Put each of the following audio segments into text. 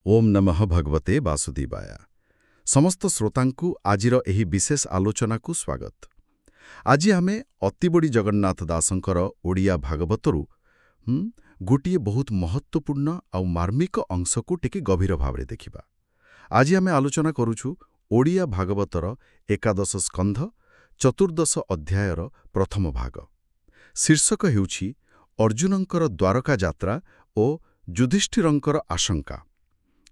ଓମ୍ ନମଃ ଭଗବତେ ବାସୁଦେବାୟ। ସମସ୍ତ ଶ୍ରୋତାଙ୍କୁ ଆଜିର ଏହି ବିଶେଷ ଆଲୋଚନାକୁ ସ୍ୱାଗତ। ଆଜି ଆମେ ଅତିବଡ଼ି ଜଗନ୍ନାଥ ଦାସଙ୍କର ଓଡ଼ିଆ ଭାଗବତରୁ ଗୋଟିଏ ବହୁତ ମହତ୍ତ୍ୱପୂର୍ଣ୍ଣ ଆଉ ମାର୍ମିକ ଅଂଶକୁ ଟିକେ ଗଭୀର ଭାବରେ ଦେଖିବା। ଆଜି ଆମେ ଆଲୋଚନା କରୁଛୁ ଓଡ଼ିଆ ଭାଗବତର ଏକାଦଶ ସ୍କନ୍ଧ ଚତୁର୍ଦ୍ଦଶ ଅଧ୍ୟାୟର ପ୍ରଥମ ଭାଗ। ଶୀର୍ଷକ ହେଉଛି ଅର୍ଜୁନଙ୍କର ଦ୍ୱାରକା ଯାତ୍ରା ଓ ଯୁଧିଷ୍ଠିରଙ୍କର ଆଶଙ୍କା।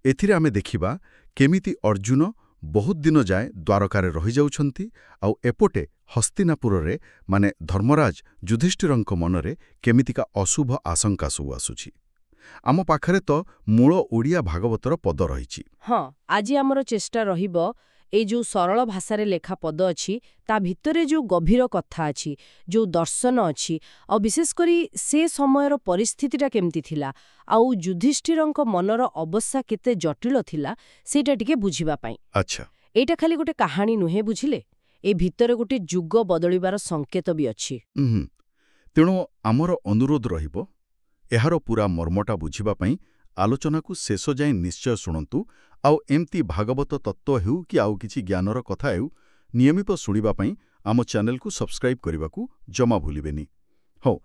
ଏଥିରେ ଆମେ ଦେଖିବା କେମିତି ଅର୍ଜୁନ ବହୁତ ଦିନ ଯାଏ ଦ୍ୱାରକାରେ ରହିଯାଉଛନ୍ତି ଆଉ ଏପଟେ ହସ୍ତିନାପୁରରେ ମାନେ ଧର୍ମରାଜ ଯୁଧିଷ୍ଠିରଙ୍କ ମନରେ କେମିତିକା ଅଶୁଭ ଆଶଙ୍କା ସବୁ ଆସୁଛି। ଆମ ପାଖରେ ତ ମୂଳ ଓଡ଼ିଆ ଭାଗବତର ପଦ ରହିଛି। ହଁ, ଆଜି ଆମର ଚେଷ୍ଟା ରହିବ ଏଇ ଯୋଉ ସରଳ ଭାଷାରେ ଲେଖା ପଦ ଅଛି ତା ଭିତରେ ଯୋଉ ଗଭୀର କଥା ଅଛି, ଯୋଉ ଦର୍ଶନ ଅଛି, ଆଉ ବିଶେଷ କରି ସେ ସମୟର ପରିସ୍ଥିତିଟା କେମିତି ଥିଲା ଆଉ ଯୁଧିଷ୍ଠିରଙ୍କ ମନର ଅବସ୍ଥା କେତେ ଜଟିଳ ଥିଲା ସେଇଟା ଟିକେ ବୁଝିବା ପାଇଁ। ଆଚ୍ଛା, ଏଇଟା ଖାଲି ଗୋଟେ କାହାଣୀ ନୁହେଁ, ବୁଝିଲେ? ଏ ଭିତରେ ଗୋଟେ ଯୁଗ ବଦଳିବାର ସଂକେତ ବି ଅଛି। ତେଣୁ ଆମର ଅନୁରୋଧ ରହିବ ଏହାର ପୁରା ମର୍ମଟା ବୁଝିବା ପାଇଁ ଆଲୋଚନାକୁ ଶେଷ ଯାଏଁ ନିଶ୍ଚୟ ଶୁଣନ୍ତୁ। ଆଉ ଏମିତି ଭାଗବତ ତତ୍ତ୍ୱ ହେଉ କି ଆଉ କିଛି ଜ୍ଞାନର କଥା ହେଉ, ନିୟମିତ ଶୁଣିବା ପାଇଁ ଆମ ଚ୍ୟାନେଲକୁ ସବସ୍କ୍ରାଇବ୍ କରିବାକୁ ଜମା ଭୁଲିବେନି। ହଉ,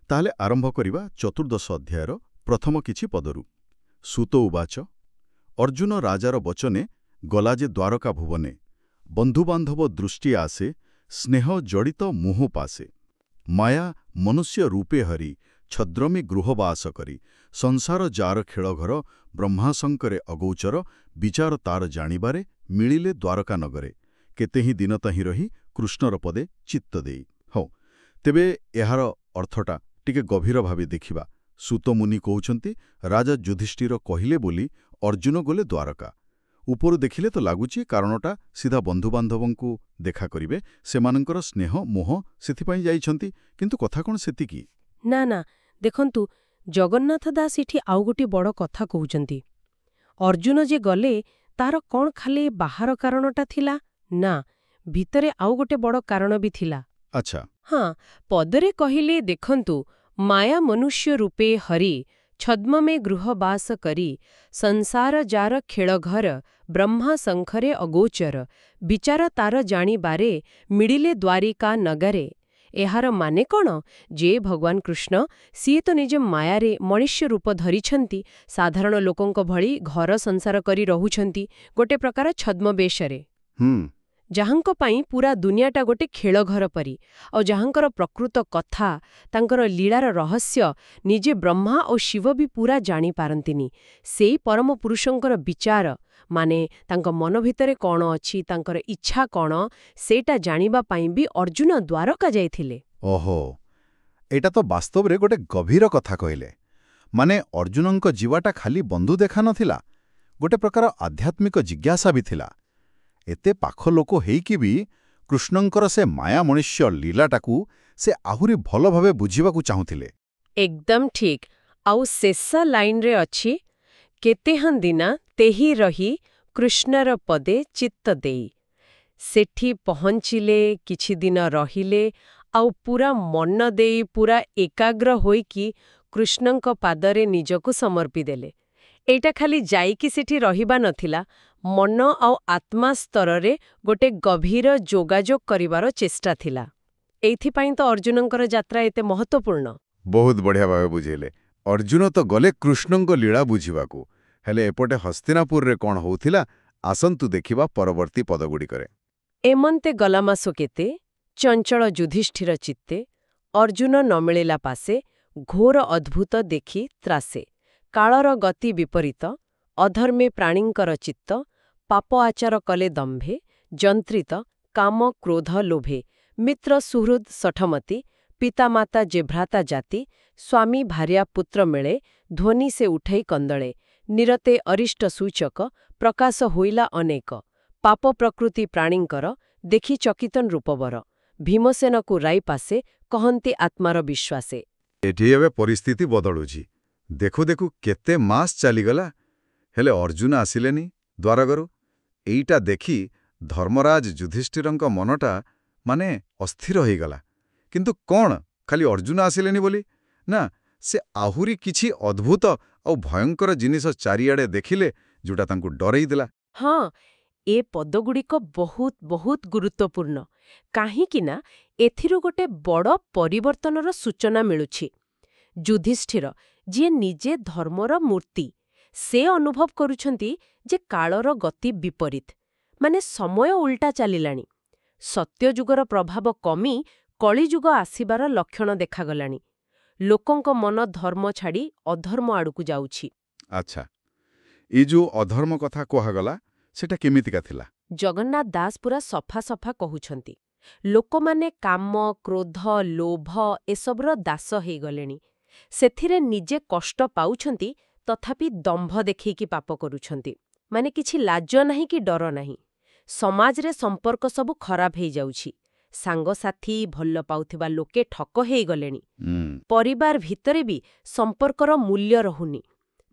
ତାହେଲେ ଆରମ୍ଭ କରିବା ଚତୁର୍ଦ୍ଦଶ ଅଧ୍ୟାୟର ପ୍ରଥମ କିଛି ପଦରୁ। ସୁତ ଉବାଚ ଅର୍ଜୁନ ରାଜାର ବଚନେ ଗଲା ଯେ ଦ୍ୱାରକା ଭୁବନେ, ବନ୍ଧୁବାନ୍ଧବ ଦୃଷ୍ଟି ଆସେ, ସ୍ନେହ ଜଡ଼ିତ ମୋହ ପାସେ। ମାୟା ମନୁଷ୍ୟ ରୂପେ ହରି, ଛଦ୍ରମୀ ଗୃହବାସ କରି, ସଂସାର ଯାର ଖେଳଘର, ବ୍ରହ୍ମାଶଙ୍କରେ ଅଗୋଚର, ବିଚାର ତାର ଜାଣିବାରେ, ମିଳିଲେ ଦ୍ୱାରକା ନଗରେ, କେତେହିଁ ଦିନ ତହିଁ ରହି, କୃଷ୍ଣର ପଦେ ଚିତ୍ତ ଦେଇ। ହଉ, ତେବେ ଏହାର ଅର୍ଥଟା ଟିକେ ଗଭୀର ଭାବେ ଦେଖିବା। ସୁତମୁନି କହୁଛନ୍ତି ରାଜା ଯୁଧିଷ୍ଠିର କହିଲେ ବୋଲି ଅର୍ଜୁନ ଗଲେ ଦ୍ୱାରକା। ଉପରୁ ଦେଖିଲେ ତ ଲାଗୁଛି କାରଣଟା ସିଧା ବନ୍ଧୁବାନ୍ଧବଙ୍କୁ ଦେଖା କରିବେ, ସେମାନଙ୍କର ସ୍ନେହ ମୋହ ସେଥିପାଇଁ ଯାଇଛନ୍ତି। କିନ୍ତୁ କଥା କ'ଣ ସେତିକି? ନା ନା, ଦେଖନ୍ତୁ, ଜଗନ୍ନାଥ ଦାସ ଏଠି ଆଉ ଗୋଟିଏ ବଡ଼ କଥା କହୁଛନ୍ତି। ଅର୍ଜୁନ ଯେ ଗଲେ ତାର କ'ଣ ଖାଲି ବାହାର କାରଣଟା ଥିଲା? ନା, ଭିତରେ ଆଉ ଗୋଟେ ବଡ଼ କାରଣ ବି ଥିଲା। ଆଚ୍ଛା। ହଁ, ପଦରେ କହିଲେ ଦେଖନ୍ତୁ, ମାୟା ମନୁଷ୍ୟ ରୂପେ ହରି, ଛଦ୍ମମେ ଗୃହବାସ କରି, ସଂସାର ଯାର ଖେଳଘର, ବ୍ରହ୍ମା ଶଙ୍ଖରେ ଅଗୋଚର, ବିଚାର ତାର ଜାଣିବାରେ, ମିଳିଲେ ଦ୍ୱାରିକା ନଗରେ। ଏହାର ମାନେ କ'ଣ? ଯେ ଭଗବାନ କୃଷ୍ଣ ସିଏ ତ ନିଜ ମାୟାରେ ମଣିଷ୍ୟ ରୂପ ଧରିଛନ୍ତି, ସାଧାରଣ ଲୋକଙ୍କ ଭଳି ଘର ସଂସାର କରି ରହୁଛନ୍ତି, ଗୋଟେ ପ୍ରକାର ଛଦ୍ମବେଶରେ, ଯାହାଙ୍କ ପାଇଁ ପୁରା ଦୁନିଆଟା ଗୋଟେ ଖେଳଘର ପରି, ଆଉ ଯାହାଙ୍କର ପ୍ରକୃତ କଥା, ତାଙ୍କର ଲୀଳାର ରହସ୍ୟ ନିଜେ ବ୍ରହ୍ମା ଓ ଶିବ ବି ପୁରା ଜାଣିପାରନ୍ତିନି। ସେଇ ପରମ ପୁରୁଷଙ୍କର ବିଚାର, ମାନେ ତାଙ୍କ ମନ ଭିତରେ କ'ଣ ଅଛି, ତାଙ୍କର ଇଚ୍ଛା କ'ଣ, ସେଇଟା ଜାଣିବା ପାଇଁ ବି ଅର୍ଜୁନ ଦ୍ୱାରକା ଯାଇଥିଲେ। ଓହୋ, ଏଇଟା ତ ବାସ୍ତବରେ ଗୋଟେ ଗଭୀର କଥା କହିଲେ। ମାନେ ଅର୍ଜୁନଙ୍କ ଯିବାଟା ଖାଲି ବନ୍ଧୁ ଦେଖା ନଥିଲା, ଗୋଟେ ପ୍ରକାର ଆଧ୍ୟାତ୍ମିକ ଜିଜ୍ଞାସା ବି ଥିଲା। ଏତେ ପାଖ ଲୋକ ହେଇକି ବି କୃଷ୍ଣଙ୍କର ସେ ମାୟା ମନୁଷ୍ୟ ଲୀଳାଟାକୁ ସେ ଆହୁରି ଭଲ ଭାବେ ବୁଝିବାକୁ ଚାହୁଁଥିଲେ। ଏକଦମ ଠିକ୍। ଆଉ ଶେଷ ଲାଇନରେ ଅଛି, କେତେହାଁ ଦିନା ତେହି ରହି, କୃଷ୍ଣର ପଦେ ଚିତ୍ତ ଦେଇ। ସେଠି ପହଞ୍ଚିଲେ, କିଛି ଦିନ ରହିଲେ, ଆଉ ପୁରା ମନ ଦେଇ, ପୁରା ଏକାଗ୍ର ହୋଇକି କୃଷ୍ଣଙ୍କ ପାଦରେ ନିଜକୁ ସମର୍ପି ଦେଲେ। ଏଇଟା ଖାଲି ଯାଇକି ସେଠି ରହିବା ନଥିଲା, ମନ ଆଉ ଆତ୍ମା ସ୍ତରରେ ଗୋଟେ ଗଭୀର ଯୋଗାଯୋଗ କରିବାର ଚେଷ୍ଟା ଥିଲା। ଏଇଥିପାଇଁ ତ ଅର୍ଜୁନଙ୍କର ଯାତ୍ରା ଏତେ ମହତ୍ତ୍ୱପୂର୍ଣ୍ଣ। ବହୁତ ବଢ଼ିଆ ଭାବେ ବୁଝେଇଲେ। ଅର୍ଜୁନ ତ ଗଲେ କୃଷ୍ଣଙ୍କ ଲୀଳା ବୁଝିବାକୁ, ହେଲେ ଏପଟେ ହସ୍ତିନାପୁରରେ କ'ଣ ହଉଥିଲା, ଆସନ୍ତୁ ଦେଖିବା ପରବର୍ତ୍ତୀ ପଦଗୁଡ଼ିକରେ। ଏମନ୍ତେ ଗଲାମାସୁ କେତେ, ଚଞ୍ଚଳ ଯୁଧିଷ୍ଠିର ଚିତ୍ତେ, ଅର୍ଜୁନ ନ ମିଳିଲା ପାଶେ, ଘୋର ଅଦ୍ଭୁତ ଦେଖି ତ୍ରାସେ। କାଳର ଗତି ବିପରୀତ, ଅଧର୍ମେ ପ୍ରାଣୀଙ୍କର ଚିତ୍ତ, ପାପ ଆଚାର କଲେ ଦମ୍ଭେ, ଯନ୍ତ୍ରିତ, କାମ କ୍ରୋଧ ଲୋଭେ, ମିତ୍ର ସୁହୃଦ୍ ଶଠମତି, ପିତାମାତା ଯେ ଭ୍ରାତା ଜାତି, ସ୍ୱାମୀ ଭାର୍ୟା ପୁତ୍ର ମିଳେ, ଧ୍ୱନି ସେ ଉଠେଇ କନ୍ଦଳେ, ନିରତେ ଅରିଷ୍ଟ ସୂଚକ, ପ୍ରକାଶ ହୋଇଲା ଅନେକ, ପାପ ପ୍ରକୃତି ପ୍ରାଣୀଙ୍କର, ଦେଖି ଚକିତ ନୃପବର, ଭୀମସେନକୁ ରାଇ ପାଶେ, କହନ୍ତି ଆତ୍ମାର ବିଶ୍ୱାସେ। ଏଠି ଏବେ ପରିସ୍ଥିତି ବଦଳୁଛି। ଦେଖୁ ଦେଖୁ କେତେ ମାସ ଚାଲିଗଲା, ହେଲେ ଅର୍ଜୁନ ଆସିଲେନି ଦ୍ୱାରକାରୁ। ଏଇଟା ଦେଖି ଧର୍ମରାଜ ଯୁଧିଷ୍ଠିରଙ୍କ ମନଟା ମାନେ ଅସ୍ଥିର ହେଇଗଲା। କିନ୍ତୁ କ'ଣ ଖାଲି ଅର୍ଜୁନ ଆସିଲେନି ବୋଲି? ନା, ସେ ଆହୁରି କିଛି ଅଦ୍ଭୁତ ଆଉ ଭୟଙ୍କର ଜିନିଷ ଚାରିଆଡ଼େ ଦେଖିଲେ, ଯୋଉଟା ତାଙ୍କୁ ଡରେଇ ଦେଲା। ହଁ, ଏ ପଦଗୁଡ଼ିକ ବହୁତ ବହୁତ ଗୁରୁତ୍ୱପୂର୍ଣ୍ଣ, କାହିଁକି ନା ଏଥିରୁ ଗୋଟେ ବଡ଼ ପରିବର୍ତ୍ତନର ସୂଚନା ମିଳୁଛି। ଯୁଧିଷ୍ଠିର, ଯିଏ ନିଜେ ଧର୍ମର ମୂର୍ତ୍ତି, ସେ ଅନୁଭବ କରୁଛନ୍ତି ଯେ କାଳର ଗତି ବିପରୀତ, ମାନେ ସମୟ ଉଲ୍ଟା ଚାଲିଲାଣି। ସତ୍ୟଯୁଗର ପ୍ରଭାବ କମି କଳିଯୁଗ ଆସିବାର ଲକ୍ଷଣ ଦେଖାଗଲାଣି। ଲୋକଙ୍କ ମନ ଧର୍ମ ଛାଡ଼ି ଅଧର୍ମ ଆଡ଼କୁ ଯାଉଛି। ଆଚ୍ଛା, ଏଇ ଯୋଉ ଅଧର୍ମ କଥା କୁହାଗଲା ସେଟା କେମିତିକା ଥିଲା? ଜଗନ୍ନାଥ ଦାସ ପୁରା ସଫା ସଫା କହୁଛନ୍ତି, ଲୋକମାନେ କାମ, କ୍ରୋଧ, ଲୋଭ ଏସବୁର ଦାସ ହେଇଗଲେଣି। ସେଥିରେ ନିଜେ କଷ୍ଟ ପାଉଛନ୍ତି, ତଥାପି ଦମ୍ଭ ଦେଖେଇକି ପାପ କରୁଛନ୍ତି। ମାନେ କିଛି ଲାଜ ନାହିଁ କି ଡର ନାହିଁ। ସମାଜରେ ସମ୍ପର୍କ ସବୁ ଖରାପ ହେଇଯାଉଛି। ସାଙ୍ଗସାଥୀ, ଭଲ ପାଉଥିବା ଲୋକେ ଠକ ହେଇଗଲେଣି। ପରିବାର ଭିତରେ ବି ସମ୍ପର୍କର ମୂଲ୍ୟ ରହୁନି।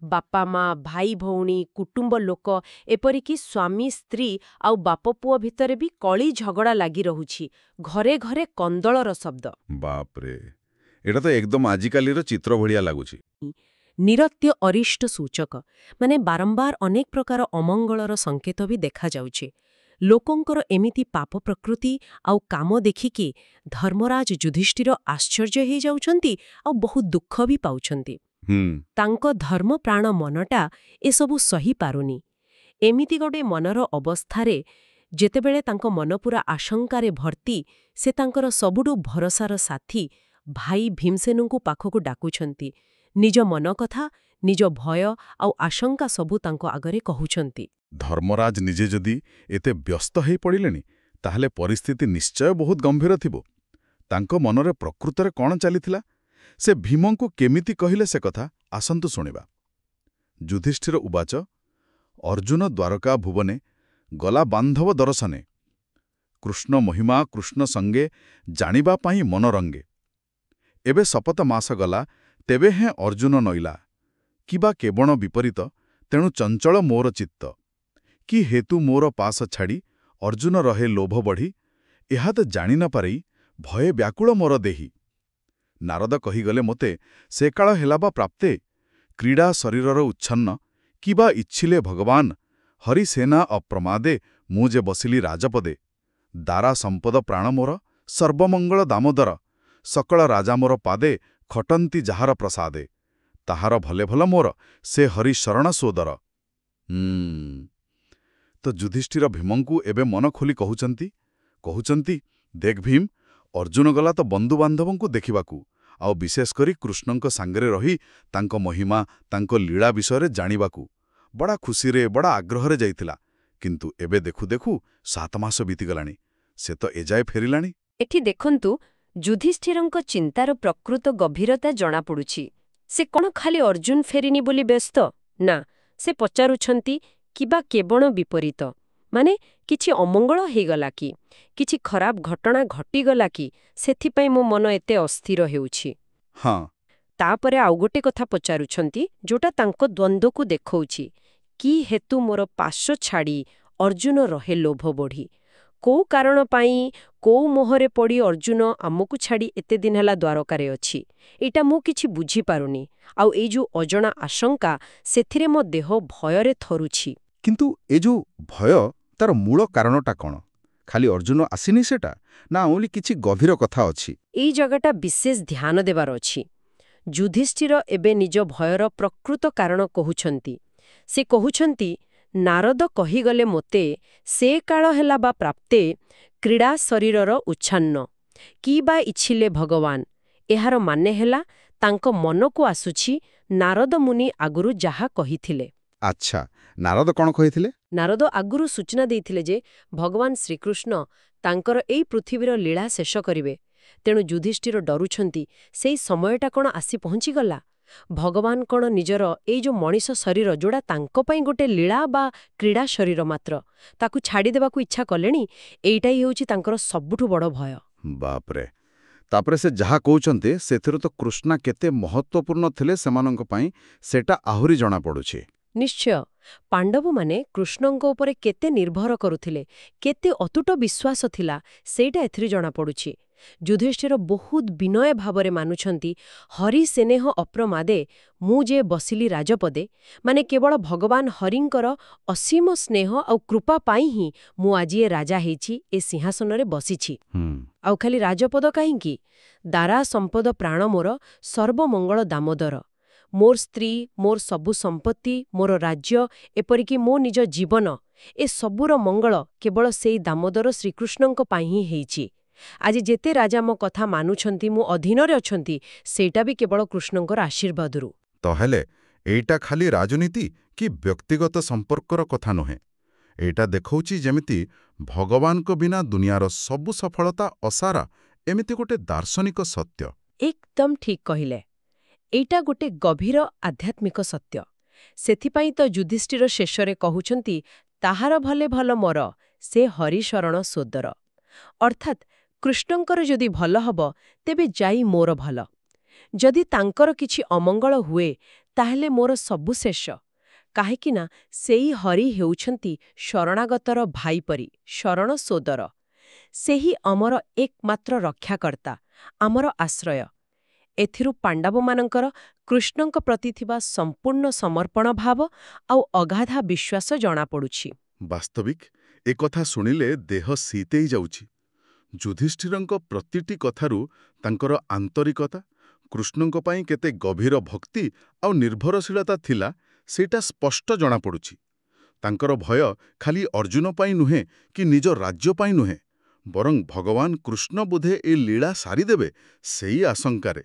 ବାପା ମା, ଭାଇ ଭଉଣୀ, କୁଟୁମ୍ବ ଲୋକ, ଏପରିକି ସ୍ୱାମୀ ସ୍ତ୍ରୀ ଆଉ ବାପ ପୁଅ ଭିତରେ ବି କଳି ଝଗଡ଼ା ଲାଗି ରହୁଛି। ଘରେ ଘରେ କନ୍ଦଳର ଶବ୍ଦ। ବାପରେ, ଏଟା ତ ଏକଦମ ଆଜିକାଲିର ଚିତ୍ର ଭଳିଆ ଲାଗୁଛି। ନିରତ୍ୟ ଅରିଷ୍ଟ ସୂଚକ, ମାନେ ବାରମ୍ବାର ଅନେକ ପ୍ରକାର ଅମଙ୍ଗଳର ସଂକେତ ବି ଦେଖାଯାଉଛି। ଲୋକଙ୍କର ଏମିତି ପାପ ପ୍ରକୃତି ଆଉ କାମ ଦେଖିକି ଧର୍ମରାଜ ଯୁଧିଷ୍ଠିର ଆଶ୍ଚର୍ଯ୍ୟ ହେଇଯାଉଛନ୍ତି ଆଉ ବହୁତ ଦୁଃଖ ବି ପାଉଛନ୍ତି। ତାଙ୍କ ଧର୍ମପ୍ରାଣ ମନଟା ଏସବୁ ସହିପାରୁନି। ଏମିତି ଗୋଟେ ମନର ଅବସ୍ଥାରେ ଯେତେବେଳେ ତାଙ୍କ ମନ ପୁରା ଆଶଙ୍କାରେ ଭର୍ତ୍ତି, ସେ ତାଙ୍କର ସବୁଠୁ ଭରସାର ସାଥୀ ଭାଇ ଭୀମସେନଙ୍କୁ ପାଖକୁ ଡାକୁଛନ୍ତି। ନିଜ ମନ କଥା, ନିଜ ଭୟ ଆଉ ଆଶଙ୍କା ସବୁ ତାଙ୍କ ଆଗରେ କହୁଛନ୍ତି। ଧର୍ମରାଜ ନିଜେ ଯଦି ଏତେ ବ୍ୟସ୍ତ ହେଇ ପଡ଼ିଲେଣି, ତାହେଲେ ପରିସ୍ଥିତି ନିଶ୍ଚୟ ବହୁତ ଗମ୍ଭୀର ଥିବ। ତାଙ୍କ ମନରେ ପ୍ରକୃତରେ କ'ଣ ଚାଲିଥିଲା? ସେ ଭୀମଙ୍କୁ କେମିତି କହିଲେ ସେ କଥା, ଆସନ୍ତୁ ଶୁଣିବା। ଯୁଧିଷ୍ଠିର ଉବାଚ, ଅର୍ଜୁନ ଦ୍ୱାରକା ଭୁବନେ ଗଲା ବାନ୍ଧବ ଦର୍ଶନେ, କୃଷ୍ଣ ମହିମା କୃଷ୍ଣ ସଙ୍ଗେ ଜାଣିବା ପାଇଁ ମନରଙ୍ଗେ। ଏବେ ଶପଥ ମାସ ଗଲା, ତେବେ ହେଁ ଅର୍ଜୁନ ନଇଲା, କିବା କେବଳ ବିପରୀତ, ତେଣୁ ଚଞ୍ଚଳ ମୋର ଚିତ୍ତ। କି ହେତୁ ମୋର ପାଶ ଛାଡ଼ି ଅର୍ଜୁନ ରହେ ଲୋଭ ବଢ଼ି, ଏହା ତ ଜାଣି ନ ପାରି ଭୟେ ବ୍ୟାକୁଳ ମୋର ଦେହି। ନାରଦ କହିଗଲେ ମୋତେ, ସେ କାଳ ହେଲା ବା ପ୍ରାପ୍ତେ, କ୍ରୀଡ଼ା ଶରୀରର ଉଚ୍ଛନ୍ନ, କିବା ଇଚ୍ଛିଲେ ଭଗବାନ, ହରିସେନା ଅପ୍ରମାଦେ ମୁଁ ଯେ ବସିଲି ରାଜପଦେ। ଦାରା ସମ୍ପଦ ପ୍ରାଣ ମୋର, ସର୍ବମଙ୍ଗଳ ଦାମୋଦର, ସକଳ ରାଜା ମୋର ପାଦେ, ଖଟନ୍ତି ଯାହାର ପ୍ରସାଦେ। ତାହାର ଭଲେ ଭଲ ମୋର, ସେ ହରି ଶରଣ ସୋଦର। ତ ଯୁଧିଷ୍ଠିର ଭୀମଙ୍କୁ ଏବେ ମନ ଖୋଲି କହୁଛନ୍ତି, ଦେଖ ଭୀମ, ଅର୍ଜୁନ ଗଲା ତ ବନ୍ଧୁବାନ୍ଧବଙ୍କୁ ଦେଖିବାକୁ, ଆଉ ବିଶେଷ କରି କୃଷ୍ଣଙ୍କ ସାଙ୍ଗରେ ରହି ତାଙ୍କ ମହିମା, ତାଙ୍କ ଲୀଳା ବିଷୟରେ ଜାଣିବାକୁ। ବଡ଼ା ଖୁସିରେ, ବଡ଼ା ଆଗ୍ରହରେ ଯାଇଥିଲା। କିନ୍ତୁ ଏବେ ଦେଖୁ ଦେଖୁ 7 ମାସ ବିତିଗଲାଣି, ସେ ତ ଏଯାଏ ଫେରିଲାଣି। ଏଠି ଦେଖନ୍ତୁ, ଯୁଧିଷ୍ଠିରଙ୍କ ଚିନ୍ତାର ପ୍ରକୃତ ଗଭୀରତା ଜଣାପଡ଼ୁଛି। ସେ କ'ଣ ଖାଲି ଅର୍ଜୁନ ଫେରିନି ବୋଲି ବ୍ୟସ୍ତ? ନା, ସେ ପଚାରୁଛନ୍ତି, କିବା କେବଳ ବିପରୀତ, ମାନେ କିଛି ଅମଙ୍ଗଳ ହେଇଗଲା କି? କିଛି ଖରାପ ଘଟଣା ଘଟିଗଲା କି? ସେଥିପାଇଁ ମୋ ମନ ଏତେ ଅସ୍ଥିର ହେଉଛି। ହଁ। ତାପରେ ଆଉ ଗୋଟେ କଥା ପଚାରୁଛନ୍ତି, ଯୋଉଟା ତାଙ୍କ ଦ୍ୱନ୍ଦ୍ୱକୁ ଦେଖଉଛି। କି ହେତୁ ମୋର ପାଶ ଛାଡ଼ି ଅର୍ଜୁନ ରହେ ଲୋଭ ବଢ଼ି? କୋଉ କାରଣ ପାଇଁ, କୋଉ ମୋହରେ ପଡ଼ି ଅର୍ଜୁନ ଆମକୁ ଛାଡ଼ି ଏତେ ଦିନ ହେଲା ଦ୍ୱାରକାରେ ଅଛି? ଏଇଟା ମୁଁ କିଛି ବୁଝିପାରୁନି। ଆଉ ଏଇ ଯୋଉ ଅଜଣା ଆଶଙ୍କା, ସେଥିରେ ମୋ ଦେହ ଭୟରେ ଥରୁଛି। କିନ୍ତୁ ଏ ଯୋଉ ଭୟ, ତାର ମୂଳ କାରଣଟା କ'ଣ? ଖାଲି ଅର୍ଜୁନ ଆସିନି ସେଟା, ନା ଆହୁରି କିଛି ଗଭୀର କଥା ଅଛି? ଏଇ ଜାଗାଟା ବିଶେଷ ଧ୍ୟାନ ଦେବାର ଅଛି। ଯୁଧିଷ୍ଠିର ଏବେ ନିଜ ଭୟର ପ୍ରକୃତ କାରଣ କହୁଛନ୍ତି। ସେ କହୁଛନ୍ତି, ନାରଦ କହିଗଲେ ମୋତେ, ସେ କାଳ ହେଲା ବା ପ୍ରାପ୍ତେ, କ୍ରୀଡ଼ା ଶରୀରର ଉଚ୍ଛନ୍ନ, କି ବା ଇଚ୍ଛିଲେ ଭଗବାନ। ଏହାର ମାନେ ହେଲା, ତାଙ୍କ ମନକୁ ଆସୁଛି ନାରଦ ମୁନି ଆଗରୁ ଯାହା କହିଥିଲେ। ଆଚ୍ଛା, ନାରଦ କ'ଣ କହିଥିଲେ? ନାରଦ ଆଗରୁ ସୂଚନା ଦେଇଥିଲେ ଯେ ଭଗବାନ ଶ୍ରୀକୃଷ୍ଣ ତାଙ୍କର ଏଇ ପୃଥିବୀର ଲୀଳା ଶେଷ କରିବେ। ତେଣୁ ଯୁଧିଷ୍ଠିର ଡରୁଛନ୍ତି, ସେଇ ସମୟଟା କ'ଣ ଆସି ପହଞ୍ଚିଗଲା? ଭଗବାନ କ'ଣ ନିଜର ଏଇ ଯୋଉ ମଣିଷ ଶରୀର, ଯୋଉଟା ତାଙ୍କ ପାଇଁ ଗୋଟେ ଲୀଳା ବା କ୍ରୀଡ଼ା ଶରୀର ମାତ୍ର, ତାକୁ ଛାଡ଼ିଦେବାକୁ ଇଚ୍ଛା କଲେଣି? ଏଇଟା ହିଁ ହେଉଛି ତାଙ୍କର ସବୁଠୁ ବଡ଼ ଭୟ। ବାପରେ, ତାପରେ ସେ ଯାହା କହୁଛନ୍ତି, ସେଥିରୁ ତ କୃଷ୍ଣା କେତେ ମହତ୍ତ୍ୱପୂର୍ଣ୍ଣ ଥିଲେ ସେମାନଙ୍କ ପାଇଁ, ସେଟା ଆହୁରି ଜଣାପଡ଼ୁଛି। ନିଶ୍ଚୟ ପାଣ୍ଡବମାନେ କୃଷ୍ଣଙ୍କ ଉପରେ କେତେ ନିର୍ଭର କରୁଥିଲେ, କେତେ ଅତୁଟ ବିଶ୍ୱାସ ଥିଲା, ସେଇଟା ଏଥିରୁ ଜଣାପଡ଼ୁଛି। ଯୁଧିଷ୍ଠିର ବହୁତ ବିନୟ ଭାବରେ ମାନୁଛନ୍ତି, ହରି ସେନେହ ଅପ୍ରମାଦେ ମୁଁ ଯେ ବସିଲି ରାଜପଦେ, ମାନେ କେବଳ ଭଗବାନ ହରିଙ୍କର ଅସୀମ ସ୍ନେହ ଆଉ କୃପା ପାଇଁ ହିଁ ମୁଁ ଆଜି ଏ ରାଜା ହେଇଛି, ଏ ସିଂହାସନରେ ବସିଛି। ଆଉ ଖାଲି ରାଜପଦ କାହିଁକି, ଦାରା ସମ୍ପଦ ପ୍ରାଣ ମୋର, ସର୍ବମଙ୍ଗଳ ଦାମୋଦର। ମୋର ସ୍ତ୍ରୀ, ମୋର ସବୁ ସମ୍ପତ୍ତି, ମୋର ରାଜ୍ୟ, ଏପରିକି ମୋ ନିଜ ଜୀବନ, ଏ ସବୁର ମଙ୍ଗଳ କେବଳ ସେଇ ଦାମୋଦର ଶ୍ରୀକୃଷ୍ଣଙ୍କ ପାଇଁ ହିଁ ହେଇଛି। ଆଜି ଯେତେ ରାଜା ମୋ କଥା ମାନୁଛନ୍ତି, ମୋ ଅଧୀନରେ ଅଛନ୍ତି, ସେଇଟା ବି କେବଳ କୃଷ୍ଣଙ୍କର ଆଶୀର୍ବାଦରୁ। ତାହେଲେ ଏଇଟା ଖାଲି ରାଜନୀତି କି ବ୍ୟକ୍ତିଗତ ସମ୍ପର୍କର କଥା ନୁହେଁ। ଏଇଟା ଦେଖଉଛି ଯେମିତି ଭଗବାନଙ୍କ ବିନା ଦୁନିଆର ସବୁ ସଫଳତା ଅସାରା, ଏମିତି ଗୋଟେ ଦାର୍ଶନିକ ସତ୍ୟ। ଏକଦମ ଠିକ୍ କହିଲେ। ଏଇଟା ଗୋଟେ ଗଭୀର ଆଧ୍ୟାତ୍ମିକ ସତ୍ୟ। ସେଥିପାଇଁ ତ ଯୁଧିଷ୍ଠିର ଶେଷରେ କହୁଛନ୍ତି, ତାହାର ଭଲେ ଭଲ ମୋର, ସେ ହରିଶରଣ ସୋଦର। ଅର୍ଥାତ୍ କୃଷ୍ଣଙ୍କର ଯଦି ଭଲ ହବ, ତେବେ ଯାଇ ମୋର ଭଲ। ଯଦି ତାଙ୍କର କିଛି ଅମଙ୍ଗଳ ହୁଏ, ତାହେଲେ ମୋର ସବୁ ଶେଷ। କାହିଁକିନା ସେଇ ହରି ହେଉଛନ୍ତି ଶରଣାଗତର ଭାଇ ପରି, ଶରଣ ସୋଦର। ସେହି ଆମର ଏକମାତ୍ର ରକ୍ଷାକର୍ତ୍ତା, ଆମର ଆଶ୍ରୟ। ଏଥିରୁ ପାଣ୍ଡବମାନଙ୍କର କୃଷ୍ଣଙ୍କ ପ୍ରତି ଥିବା ସମ୍ପୂର୍ଣ୍ଣ ସମର୍ପଣ ଭାବ ଆଉ ଅଗାଧା ବିଶ୍ୱାସ ଜଣାପଡ଼ୁଛି। ବାସ୍ତବିକ ଏକଥା ଶୁଣିଲେ ଦେହ ଶୀତେଇ ଯାଉଛି। ଯୁଧିଷ୍ଠିରଙ୍କ ପ୍ରତିଟି କଥାରୁ ତାଙ୍କର ଆନ୍ତରିକତା, କୃଷ୍ଣଙ୍କ ପାଇଁ କେତେ ଗଭୀର ଭକ୍ତି ଆଉ ନିର୍ଭରଶୀଳତା ଥିଲା, ସେଇଟା ସ୍ପଷ୍ଟ ଜଣାପଡ଼ୁଛି। ତାଙ୍କର ଭୟ ଖାଲି ଅର୍ଜୁନ ପାଇଁ ନୁହେଁ କି ନିଜ ରାଜ୍ୟ ପାଇଁ ନୁହେଁ, ବରଂ ଭଗବାନ କୃଷ୍ଣ ବୋଧେ ଏ ଲୀଳା ସାରିଦେବେ ସେଇ ଆଶଙ୍କାରେ,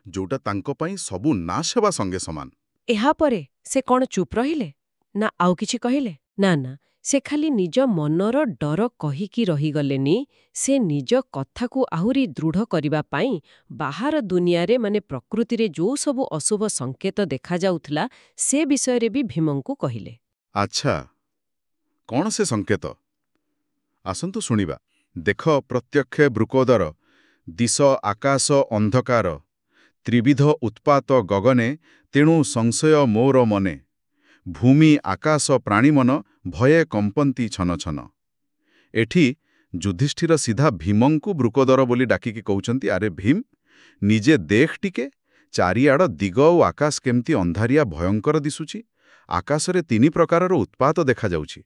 ଯୋଉଟା ତାଙ୍କ ପାଇଁ ସବୁ ନାଶ ହେବା ସଙ୍ଗେ ସମାନ। ଏହାପରେ ସେ କ'ଣ ଚୁପ୍ ରହିଲେ? ନା ଆଉ କିଛି କହିଲେ? ନା ନା, ସେ ଖାଲି ନିଜ ମନର ଡର କହିକି ରହିଗଲେନି। ସେ ନିଜ କଥାକୁ ଆହୁରି ଦୃଢ଼ କରିବା ପାଇଁ ବାହାର ଦୁନିଆରେ, ମାନେ ପ୍ରକୃତିରେ ଯୋଉ ସବୁ ଅଶୁଭ ସଂକେତ ଦେଖାଯାଉଥିଲା, ସେ ବିଷୟରେ ବି ଭୀମଙ୍କୁ କହିଲେ। ଆଚ୍ଛା, କ'ଣ ସେ ସଂକେତ? ଆସନ୍ତୁ ଶୁଣିବା। ଦେଖ ପ୍ରତ୍ୟକ୍ଷେ ବୃକୋଦର, ଦିଶ ଆକାଶ ଅନ୍ଧକାର, ତ୍ରିବିଧ ଉତ୍ପାତ ଗଗନେ, ତେଣୁ ସଂଶୟ ମୋର ମନେ, ଭୂମି ଆକାଶ ପ୍ରାଣୀମନ, ଭୟେ କମ୍ପନ୍ତି ଛନ ଛନ। ଏଠି ଯୁଧିଷ୍ଠିର ସିଧା ଭୀମଙ୍କୁ ବୃକୋଦର ବୋଲି ଡାକିକି କହୁଛନ୍ତି, ଆରେ ଭୀମ, ନିଜେ ଦେଖ ଟିକେ, ଚାରିଆଡ଼ ଦିଗ ଓ ଆକାଶ କେମିତି ଅନ୍ଧାରିଆ ଭୟଙ୍କର ଦିଶୁଛି। ଆକାଶରେ 3 ପ୍ରକାରର ଉତ୍ପାତ ଦେଖାଯାଉଛି।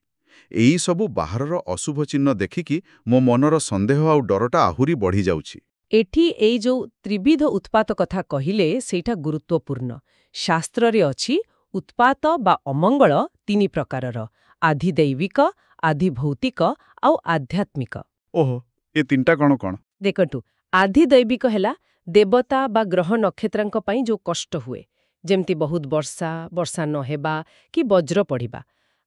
ଏଇ ସବୁ ବାହାରର ଅଶୁଭ ଚିହ୍ନ ଦେଖିକି ମୋ ମନର ସନ୍ଦେହ ଆଉ ଡରଟା ଆହୁରି ବଢ଼ିଯାଉଛି। ଏଠି ଏଇ ଯୋଉ ତ୍ରିବିଧ ଉତ୍ପାତ କଥା କହିଲେ, ସେଇଟା ଗୁରୁତ୍ୱପୂର୍ଣ୍ଣ। ଶାସ୍ତ୍ରରେ ଅଛି ଉତ୍ପାତ ବା ଅମଙ୍ଗଳ 3 ପ୍ରକାରର, ଆଧିଦୈବିକ, ଆଧିଭୌତିକ ଆଉ ଆଧ୍ୟାତ୍ମିକ। ଓହୋ, ଏ 3ଟା କ'ଣ କ'ଣ? ଦେଖନ୍ତୁ, ଆଧିଦୈବିକ ହେଲା ଦେବତା ବା ଗ୍ରହ ନକ୍ଷତ୍ରଙ୍କ ପାଇଁ ଯୋଉ କଷ୍ଟ ହୁଏ, ଯେମିତି ବହୁତ ବର୍ଷା, ବର୍ଷା ନ ହେବା କି ବଜ୍ର ପଡ଼ିବା।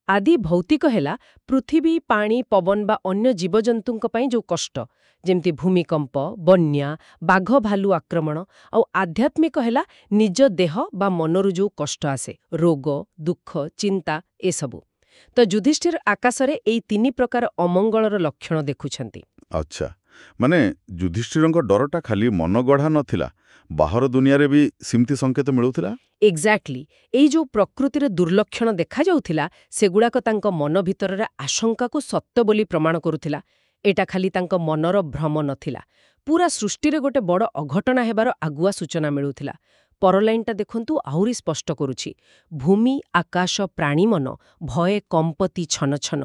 ଆଦି ଭୌତିକ ହେଲା ପୃଥିବୀ, ପାଣି, ପବନ ବା ଅନ୍ୟ ଜୀବଜନ୍ତୁଙ୍କ ପାଇଁ ଯୋଉ କଷ୍ଟ, ଯେମିତି ଭୂମିକମ୍ପ, ବନ୍ୟା, ବାଘ ଭାଲୁ ଆକ୍ରମଣ। ଆଉ ଆଧ୍ୟାତ୍ମିକ ହେଲା ନିଜ ଦେହ ବା ମନରୁ ଯୋଉ କଷ୍ଟ ଆସେ, ରୋଗ, ଦୁଃଖ, ଚିନ୍ତା, ଏସବୁ। ତ ଯୁଧିଷ୍ଠିର ଆକାଶରେ ଏଇ 3 ପ୍ରକାର ଅମଙ୍ଗଳର ଲକ୍ଷଣ ଦେଖୁଛନ୍ତି। ଆଚ୍ଛା, ମାନେ ଯୁଧିଷ୍ଠିରଙ୍କ ଡରଟା ଖାଲି ମନଗଢ଼ା ନଥିଲା, ବାହାର ଦୁନିଆରେ ବି ସେମିତି ସଂକେତ ମିଳୁଥିଲା। ଏକ୍ଜାକ୍ଟଲି। ଏଇ ଯୋଉ ପ୍ରକୃତିର ଦୁର୍ଲକ୍ଷଣ ଦେଖାଯାଉଥିଲା, ସେଗୁଡ଼ାକ ତାଙ୍କ ମନ ଭିତରର ଆଶଙ୍କାକୁ ସତ୍ୟ ବୋଲି ପ୍ରମାଣ କରୁଥିଲା। ଏଇଟା ଖାଲି ତାଙ୍କ ମନର ଭ୍ରମ ନଥିଲା, ପୁରା ସୃଷ୍ଟିରେ ଗୋଟେ ବଡ଼ ଅଘଟଣା ହେବାର ଆଗୁଆ ସୂଚନା ମିଳୁଥିଲା। ପରଲାଇନଟା ଦେଖନ୍ତୁ, ଆହୁରି ସ୍ପଷ୍ଟ କରୁଛି, ଭୂମି ଆକାଶ ପ୍ରାଣୀମନ, ଭୟେ କମ୍ପତି ଛନ ଛନ।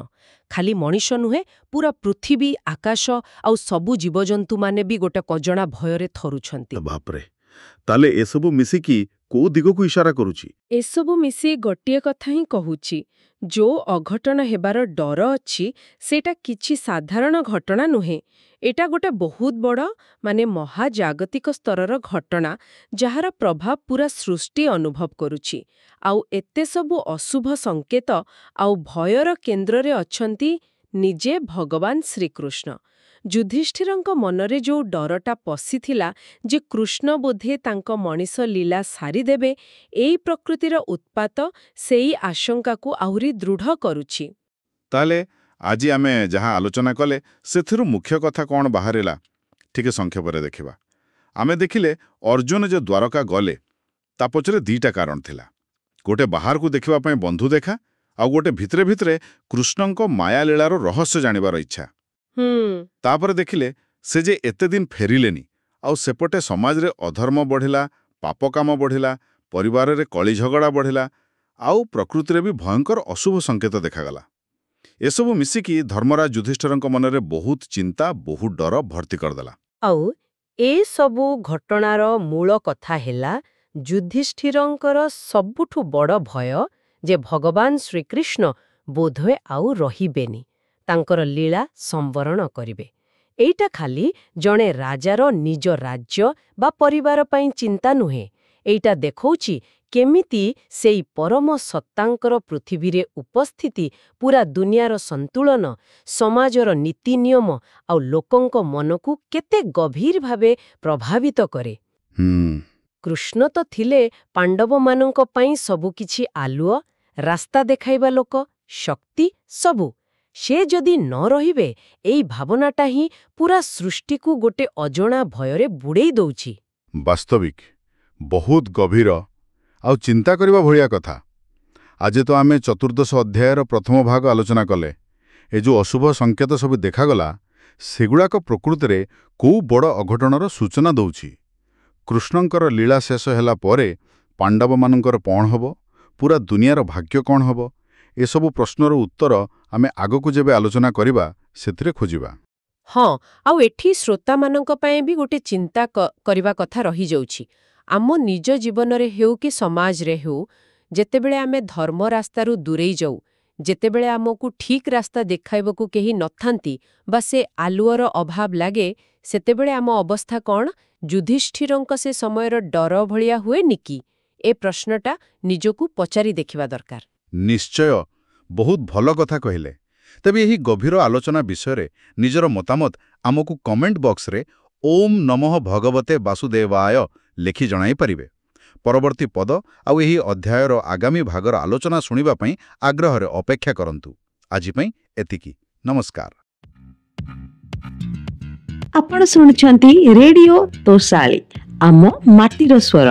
ଖାଲି ମଣିଷ ନୁହେଁ, ପୁରା ପୃଥିବୀ, ଆକାଶ ଆଉ ସବୁ ଜୀବଜନ୍ତୁମାନେ ବି ଗୋଟେ ଅଜଣା ଭୟରେ ଥରୁଛନ୍ତି। ବାପରେ, ତାହେଲେ ଏସବୁ ମିଶିକି କୋଉ ଦିଗକୁ ଇଶାରା କରୁଛି? ଏସବୁ ମିଶି ଗୋଟିଏ କଥା ହିଁ କହୁଛି, ଯୋଉ ଅଘଟଣ ହେବାର ଡର ଅଛି, ସେଇଟା କିଛି ସାଧାରଣ ଘଟଣା ନୁହେଁ। ଏଟା ଗୋଟେ ବହୁତ ବଡ଼, ମାନେ ମହାଜାଗତିକ ସ୍ତରର ଘଟଣା, ଯାହାର ପ୍ରଭାବ ପୁରା ସୃଷ୍ଟି ଅନୁଭବ କରୁଛି। ଆଉ ଏତେ ସବୁ ଅଶୁଭ ସଂକେତ ଆଉ ଭୟର କେନ୍ଦ୍ରରେ ଅଛନ୍ତି ନିଜେ ଭଗବାନ ଶ୍ରୀକୃଷ୍ଣ। ଯୁଧିଷ୍ଠିରଙ୍କ ମନରେ ଯୋଉ ଡରଟା ପଶିଥିଲା ଯେ କୃଷ୍ଣ ବୋଧେ ତାଙ୍କ ମଣିଷ ଲୀଳା ସାରିଦେବେ, ଏଇ ପ୍ରକୃତିର ଉତ୍ପାତ ସେଇ ଆଶଙ୍କାକୁ ଆହୁରି ଦୃଢ଼ କରୁଛି। ତାହେଲେ ଆଜି ଆମେ ଯାହା ଆଲୋଚନା କଲେ, ସେଥିରୁ ମୁଖ୍ୟ କଥା କ'ଣ ବାହାରିଲା, ଟିକେ ସଂକ୍ଷେପରେ ଦେଖିବା। ଆମେ ଦେଖିଲେ ଅର୍ଜୁନ ଯେ ଦ୍ୱାରକା ଗଲେ, ତା ପଛରେ 2ଟା କାରଣ ଥିଲା। गोटे बाहर को देखिबा पई बंधु देखा आ गोटे भितरे भितरे कृष्णंको माया लीलार रहस्य जानिबार इच्छा। तापर देखिले से जे एते दिन फेरिलेनी आउ सेपटे समाज रे अधर्म बढ़िला, पाप काम बढ़िला, परिवार रे कली झगड़ा बढ़िला आउ प्रकृति रे भी भयंकर अशुभ संकेत देखागला। एसबु मिसिकी धर्मराज युधिष्ठिरंक मनरे बहुत चिंता, बहुत डर भर्ती करदेला। आउ ए सबु घटनार मूल कथा हेला युधिष्ठिरंकर सबुठु बड़ भय जे भगवान श्रीकृष्ण बोधवे आउ रहिबेनी, तांकर लीला संवरण करिवे। एइटा खाली जणे राजार निज राज्य बा परिवार पई चिंता नुहे, एइटा देखौछि केमिति सेई परम सत्तांकर पृथ्वी रे उपस्थिति पूरा दुनियार संतुलन, समाजर नीति नियम आउ लोकंक मनकु केते गभीर भावे प्रभावित करे। कृष्ण तो थिले पांडवमानंक पई सबु किछि आलुओ, रास्ता देखाइबा लोक, शक्ति सबु। से जदि न रहिबे एई भावनाटा ही पूरा सृष्टि को गोटे अजणा भयरे बुड़ेई दउछि। वास्तविक बहुत गभीर आउ चिंता करिबा भलिया कथा। आज तो आमे चतुर्दश अध्यायर प्रथम भाग आलोचना कले। ए जो अशुभ संकेत सब देखागला सेगुड़ाक प्रकृति रे को बड़ अघटनर सूचना दउछि। कृष्णंकर लीला शेष होला परे पांडव मानंकर कौन हबो, पूरा दुनियार भाग्य कौन हबो, ए सब प्रश्नर उत्तर आमे आगकु जेबे आलोचना करिबा सेतिरे खोजिबा। हाँ, आउ एठी श्रोता मानंक पय भी गोटे चिंता करिबा कथा रही जाउछि। आम निज जीवन रे हेउ कि समाज रे हेउ, जेतेबेले आमे धर्म रास्तारू दूरेई जाऊ, जेतेबेले आमकु ठीक रास्ता देखाइबकु केही नथांती बा से आलुअर अभाव लागे, सेतेबेले आम अवस्था कौन युधिष्ठिरंक से समयर डर भलिया हुए निकी? ए प्रश्नटा निजकु पचारि देखिबा दरकार। निश्चय बहुत भल कथा कहिले। तबे यही गभीर आलोचना विषय निजर मतामत आमकु कमेंट बॉक्स रे ओम नमः भगवते वासुदेवाय लेखि जणाई परिबे। परवर्ती पद आउ यही अध्यायर आगामी भागर आलोचना सुनिबा पई आग्रह रे अपेक्षा करंतु। आजि पई एतिकी। नमस्कार। आपण सुनुछंती रेडियो तोसाली आम माटीर स्वर।